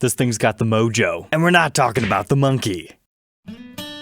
This thing's got the mojo, and we're not talking about the monkey.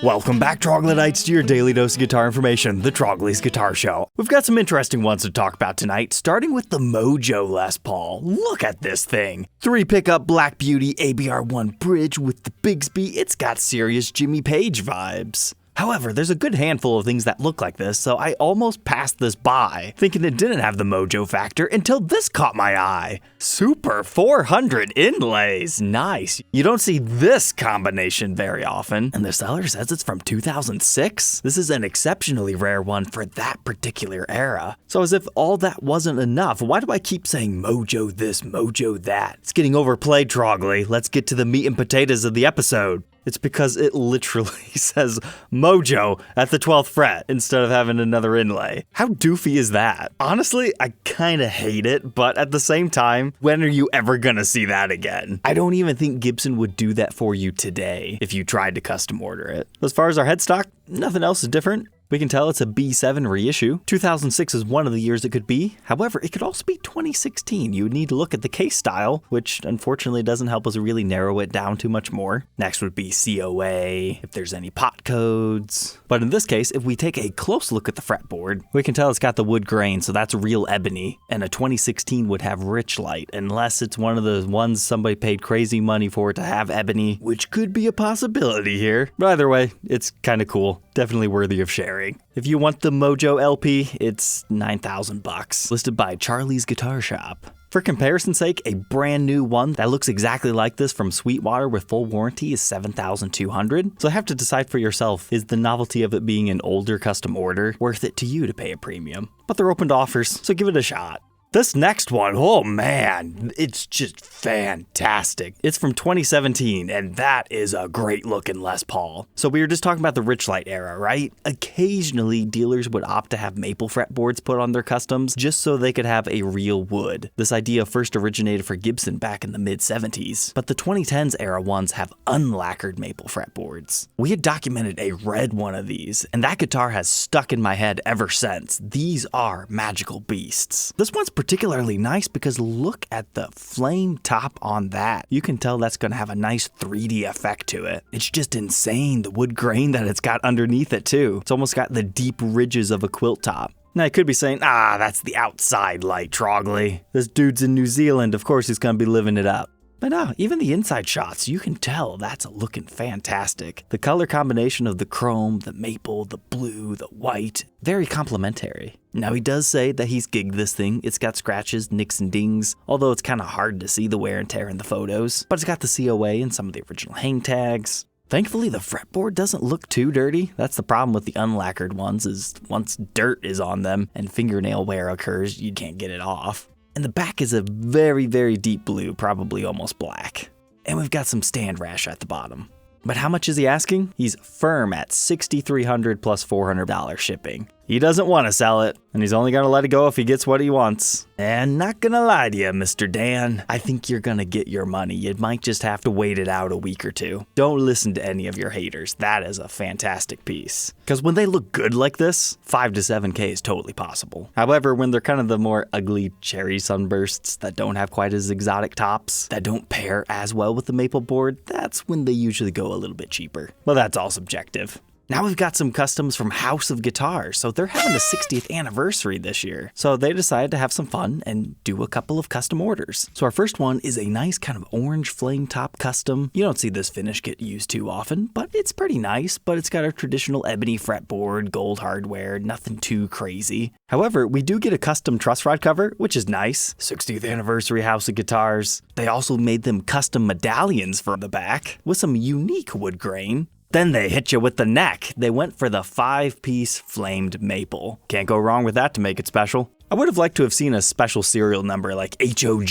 Welcome back, Troglodytes, to your daily dose of guitar information, the Trogly's Guitar Show. We've got some interesting ones to talk about tonight, starting with the Mojo Les Paul. Look at this thing. 3-pickup Black Beauty ABR1 bridge with the Bigsby. It's got serious Jimmy Page vibes. However, there's a good handful of things that look like this, so I almost passed this by, thinking it didn't have the mojo factor until this caught my eye. Super 400 inlays, nice. You don't see this combination very often, and the seller says it's from 2006. This is an exceptionally rare one for that particular era. So as if all that wasn't enough, why do I keep saying mojo this, mojo that? It's getting overplayed, Trogly. Let's get to the meat and potatoes of the episode. It's because it literally says mojo at the 12th fret instead of having another inlay. How doofy is that? Honestly, I kinda hate it, but at the same time, when are you ever gonna see that again? I don't even think Gibson would do that for you today if you tried to custom order it. As far as our headstock, nothing else is different. We can tell it's a B7 reissue. 2006 is one of the years it could be. However, it could also be 2016. You would need to look at the case style, which unfortunately doesn't help us really narrow it down too much more. Next would be COA, if there's any pot codes. But in this case, if we take a close look at the fretboard, we can tell it's got the wood grain, so that's real ebony. And a 2016 would have rich light, unless it's one of the ones somebody paid crazy money for to have ebony, which could be a possibility here. But either way, it's kind of cool. Definitely worthy of sharing. If you want the Mojo LP, it's $9,000, listed by Charlie's Guitar Shop. For comparison's sake, a brand new one that looks exactly like this from Sweetwater with full warranty is $7,200. So have to decide for yourself, is the novelty of it being an older custom order worth it to you to pay a premium? But they're open to offers, so give it a shot. This next one, oh man, it's just fantastic. It's from 2017, and that is a great looking Les Paul. So we were just talking about the rich light era, right? Occasionally, dealers would opt to have maple fretboards put on their customs just so they could have a real wood. This idea first originated for Gibson back in the mid-70s, but the 2010s era ones have unlacquered maple fretboards. We had documented a red one of these, and that guitar has stuck in my head ever since. These are magical beasts. This one's particularly nice because look at the flame top on that. You can tell that's going to have a nice 3D effect to it. It's just insane, the wood grain that it's got underneath it too. It's almost got the deep ridges of a quilt top. Now I could be saying, that's the outside light, Trogly. This dude's in New Zealand, of course he's going to be living it up. But no, even the inside shots, you can tell that's looking fantastic. The color combination of the chrome, the maple, the blue, the white, very complimentary. Now he does say that he's gigged this thing. It's got scratches, nicks, and dings, although it's kind of hard to see the wear and tear in the photos. But it's got the COA and some of the original hang tags. Thankfully, the fretboard doesn't look too dirty. That's the problem with the unlacquered ones, is once dirt is on them and fingernail wear occurs, you can't get it off. And the back is a very, very deep blue, probably almost black. And we've got some stand rash at the bottom. But how much is he asking? He's firm at $6,300 plus $400 shipping. He doesn't want to sell it, and he's only going to let it go if he gets what he wants. And not gonna lie to you, Mr. Dan, I think you're gonna get your money. You might just have to wait it out a week or two. Don't listen to any of your haters. That is a fantastic piece. Because when they look good like this, 5 to 7K is totally possible. However, when they're kind of the more ugly cherry sunbursts that don't have quite as exotic tops, that don't pair as well with the maple board, that's when they usually go a little bit cheaper. Well, that's all subjective. Now we've got some customs from House of Guitars, so they're having the 60th anniversary this year. So they decided to have some fun and do a couple of custom orders. So our first one is a nice kind of orange flame top custom. You don't see this finish get used too often, but it's pretty nice. But it's got a traditional ebony fretboard, gold hardware, nothing too crazy. However, we do get a custom truss rod cover, which is nice. 60th anniversary House of Guitars. They also made them custom medallions for the back with some unique wood grain. Then they hit you with the neck. They went for the 5-piece flamed maple. Can't go wrong with that to make it special. I would have liked to have seen a special serial number like HOG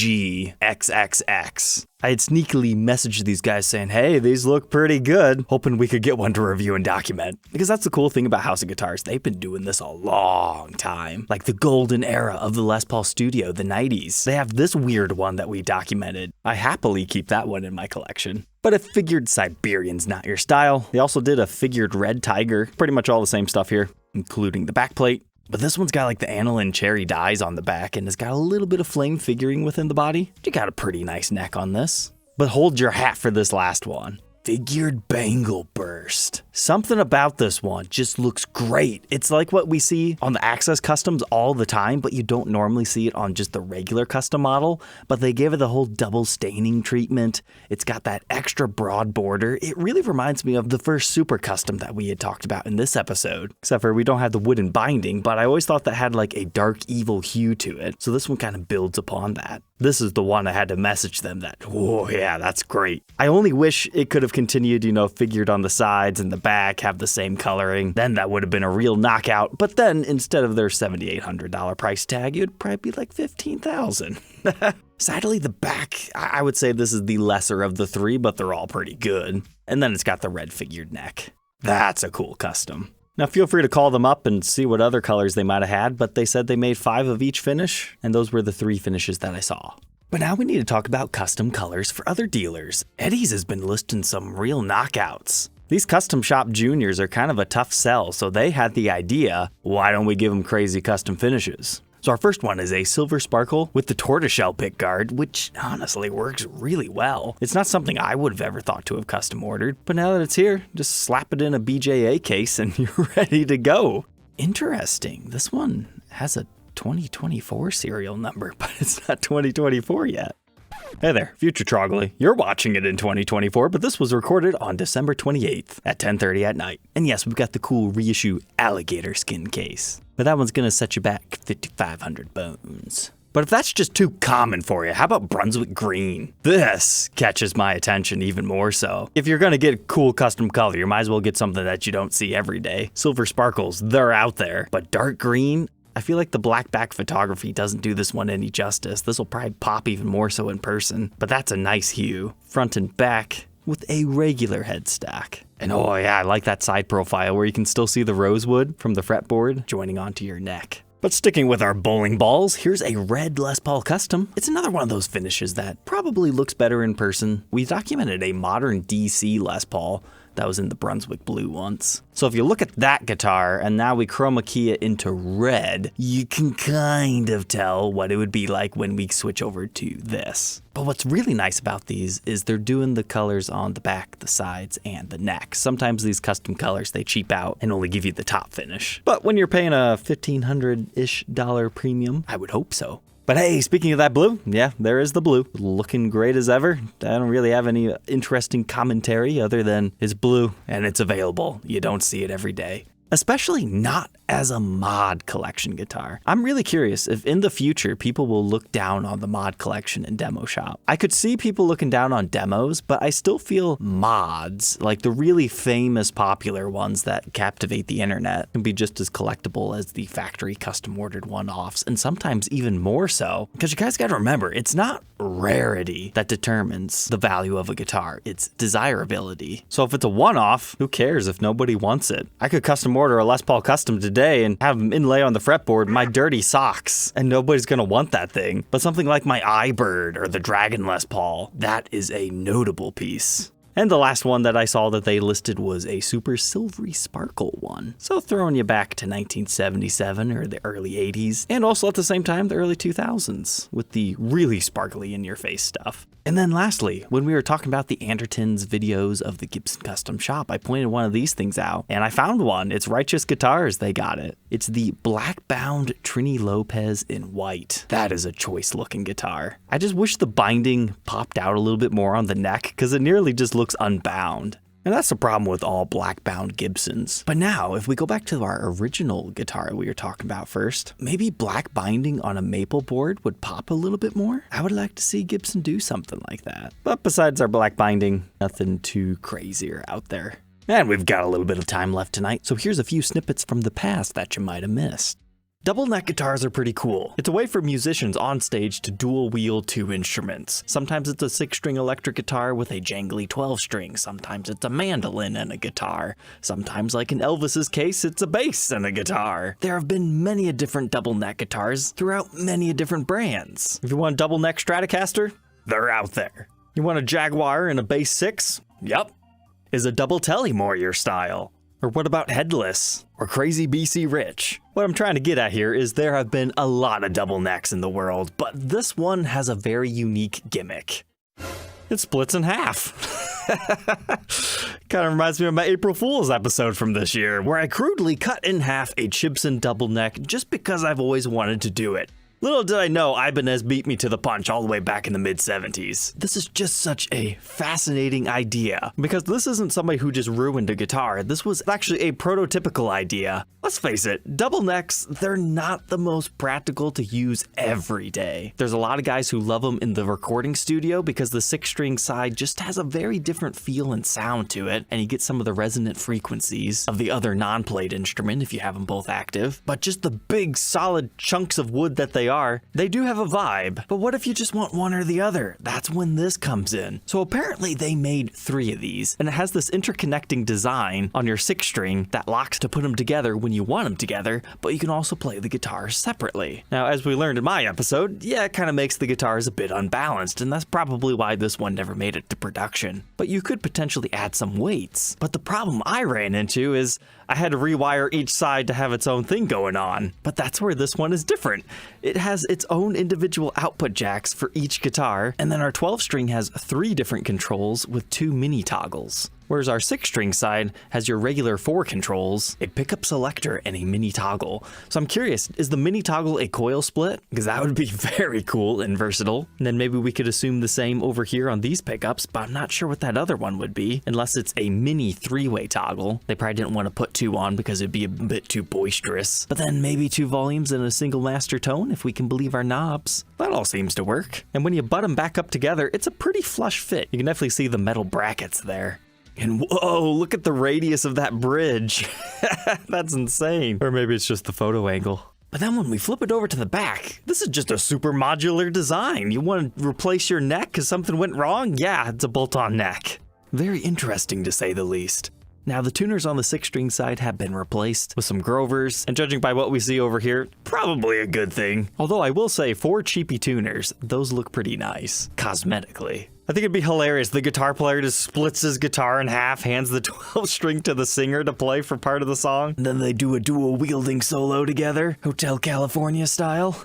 XXX. I had sneakily messaged these guys saying, hey, these look pretty good, hoping we could get one to review and document. Because that's the cool thing about House of Guitars. They've been doing this a long time. Like the golden era of the Les Paul Studio, the 90s. They have this weird one that we documented. I happily keep that one in my collection. But if figured Siberian's not your style, they also did a figured red tiger. Pretty much all the same stuff here, including the backplate. But this one's got like the aniline cherry dies on the back and has got a little bit of flame figuring within the body. You got a pretty nice neck on this. But hold your hat for this last one. Figured bangle burst. Something about this one just looks great. It's like what we see on the Access Customs all the time, but you don't normally see it on just the regular custom model. But they gave it the whole double staining treatment. It's got that extra broad border. It really reminds me of the first Super Custom that we had talked about in this episode. Except for we don't have the wooden binding, but I always thought that had like a dark evil hue to it. So this one kind of builds upon that. This is the one I had to message them that, oh yeah, that's great. I only wish it could have continued, figured on the sides and the back, have the same coloring. Then that would have been a real knockout. But then instead of their $7,800 price tag, it would probably be like $15,000. Sadly, the back, I would say this is the lesser of the three, but they're all pretty good. And then it's got the red figured neck. That's a cool custom. Now feel free to call them up and see what other colors they might have had, but they said they made 5 of each finish, and those were the 3 finishes that I saw. But now we need to talk about custom colors for other dealers. Eddie's has been listing some real knockouts. These custom shop juniors are kind of a tough sell, so they had the idea, why don't we give them crazy custom finishes? So our first one is a silver sparkle with the tortoiseshell pick guard, which honestly works really well. It's not something I would have ever thought to have custom ordered, but now that it's here, just slap it in a BJA case and you're ready to go. Interesting, this one has a 2024 serial number, but it's not 2024 yet. Hey there, future Trogly. You're watching it in 2024, but this was recorded on December 28th at 10:30 at night. And yes, we've got the cool reissue alligator skin case. But that one's gonna set you back 5,500 bones. But if that's just too common for you, how about Brunswick green? This catches my attention even more so. If you're gonna get a cool custom color, you might as well get something that you don't see every day. Silver sparkles, they're out there. But dark green, I feel like the black back photography doesn't do this one any justice. This will probably pop even more so in person, but that's a nice hue. Front and back with a regular headstock. And oh yeah, I like that side profile where you can still see the rosewood from the fretboard joining onto your neck. But sticking with our bowling balls, here's a red Les Paul Custom. It's another one of those finishes that probably looks better in person. We documented a modern DC Les Paul that was in the Brunswick blue once. So if you look at that guitar and now we chroma key it into red, you can kind of tell what it would be like when we switch over to this. But what's really nice about these is they're doing the colors on the back, the sides, and the neck. Sometimes these custom colors, they cheap out and only give you the top finish. But when you're paying a $1,500-ish premium, I would hope so. But hey, speaking of that blue, yeah, there is the blue. Looking great as ever. I don't really have any interesting commentary other than it's blue and it's available. You don't see it every day. Especially not as a mod collection guitar. I'm really curious if in the future people will look down on the mod collection and demo shop. I could see people looking down on demos, but I still feel mods, like the really famous popular ones that captivate the internet, can be just as collectible as the factory custom ordered one-offs, and sometimes even more so. Because you guys gotta remember, it's not rarity that determines the value of a guitar, it's desirability. So if it's a one-off, who cares if nobody wants it? I could custom order a Les Paul Custom today and have them inlay on the fretboard my dirty socks, and nobody's gonna want that thing. But something like my iBird or the Dragon Les Paul, that is a notable piece. And the last one that I saw that they listed was a super silvery sparkle one. So throwing you back to 1977 or the early 80s, and also at the same time the early 2000s with the really sparkly in your face stuff. And then lastly, when we were talking about the Andertons videos of the Gibson Custom Shop, I pointed one of these things out, and I found one. It's Righteous Guitars, they got it. It's the black bound Trini Lopez in white. That is a choice looking guitar. I just wish the binding popped out a little bit more on the neck, because it nearly just looks unbound. And that's the problem with all black bound Gibsons. But now, if we go back to our original guitar we were talking about first, maybe black binding on a maple board would pop a little bit more? I would like to see Gibson do something like that. But besides our black binding, nothing too crazier out there. And we've got a little bit of time left tonight, so here's a few snippets from the past that you might have missed. Double neck guitars are pretty cool. It's a way for musicians on stage to dual wield 2 instruments. Sometimes it's a 6-string electric guitar with a jangly 12-string. Sometimes it's a mandolin and a guitar. Sometimes, like in Elvis's case, it's a bass and a guitar. There have been many a different double neck guitars throughout many a different brands. If you want a double neck Stratocaster, they're out there. You want a Jaguar and a bass 6? Yup. Is a double telly more your style? Or what about headless? Or crazy BC Rich? What I'm trying to get at here is there have been a lot of double necks in the world, but this one has a very unique gimmick. it splits in half. Kind of reminds me of my April Fool's episode from this year, where I crudely cut in half a Gibson double neck just because I've always wanted to do it. Little did I know Ibanez beat me to the punch all the way back in the mid-70s. This is just such a fascinating idea, because this isn't somebody who just ruined a guitar. This was actually a prototypical idea. Let's face it, double necks, they're not the most practical to use every day. There's a lot of guys who love them in the recording studio because the 6-string side just has a very different feel and sound to it, and you get some of the resonant frequencies of the other non-played instrument if you have them both active. But just the big solid chunks of wood that they do have a vibe. But what if you just want one or the other? That's when this comes in. So apparently they made 3 of these, and it has this interconnecting design on your 6-string that locks to put them together when you want them together, but you can also play the guitars separately. Now, as we learned in my episode, yeah, it kind of makes the guitars a bit unbalanced, and that's probably why this one never made it to production. But you could potentially add some weights. But the problem I ran into is I had to rewire each side to have its own thing going on. But that's where this one is different. It has its own individual output jacks for each guitar, and then our 12-string has 3 different controls with 2 mini toggles. Whereas our 6-string side has your regular 4 controls, a pickup selector, and a mini toggle. So I'm curious, is the mini toggle a coil split? Because that would be very cool and versatile. And then maybe we could assume the same over here on these pickups, but I'm not sure what that other one would be, unless it's a mini 3-way toggle. They probably didn't want to put 2 on because it'd be a bit too boisterous. But then maybe 2 volumes and a single master tone, if we can believe our knobs. That all seems to work. And when you butt them back up together, it's a pretty flush fit. You can definitely see the metal brackets there. And whoa, look at the radius of that bridge. That's insane. Or maybe it's just the photo angle. But then when we flip it over to the back, this is just a super modular design. You want to replace your neck because something went wrong? Yeah, it's a bolt-on neck. Very interesting to say the least. Now, the tuners on the 6-string side have been replaced with some Grovers, and judging by what we see over here, probably a good thing. Although I will say, for cheapy tuners, those look pretty nice, cosmetically. I think it'd be hilarious. The guitar player just splits his guitar in half, hands the 12-string to the singer to play for part of the song, and then they do a dual-wielding solo together, Hotel California style.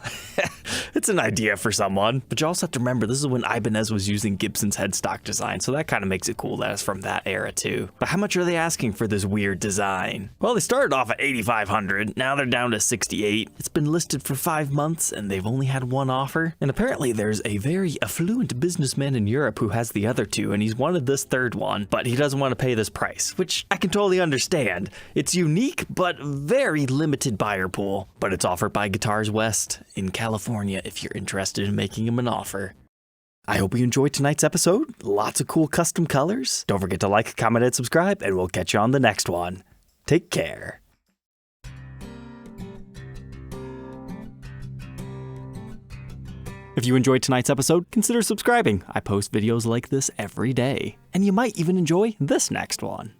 It's an idea for someone, but you also have to remember this is when Ibanez was using Gibson's headstock design, so that kind of makes it cool that it's from that era too. But how much are they asking for this weird design? Well, they started off at $8,500, now they're down to $68. It's been listed for 5 months, and they've only had 1 offer. And apparently there's a very affluent businessman in Europe who has the other 2, and he's wanted this 3rd one, but he doesn't want to pay this price, which I can totally understand. It's unique, but very limited buyer pool. But it's offered by Guitars West in California if you're interested in making him an offer. I hope you enjoyed tonight's episode. Lots of cool custom colors. Don't forget to like, comment, and subscribe, and we'll catch you on the next one. Take care. If you enjoyed tonight's episode, consider subscribing. I post videos like this every day. And you might even enjoy this next one.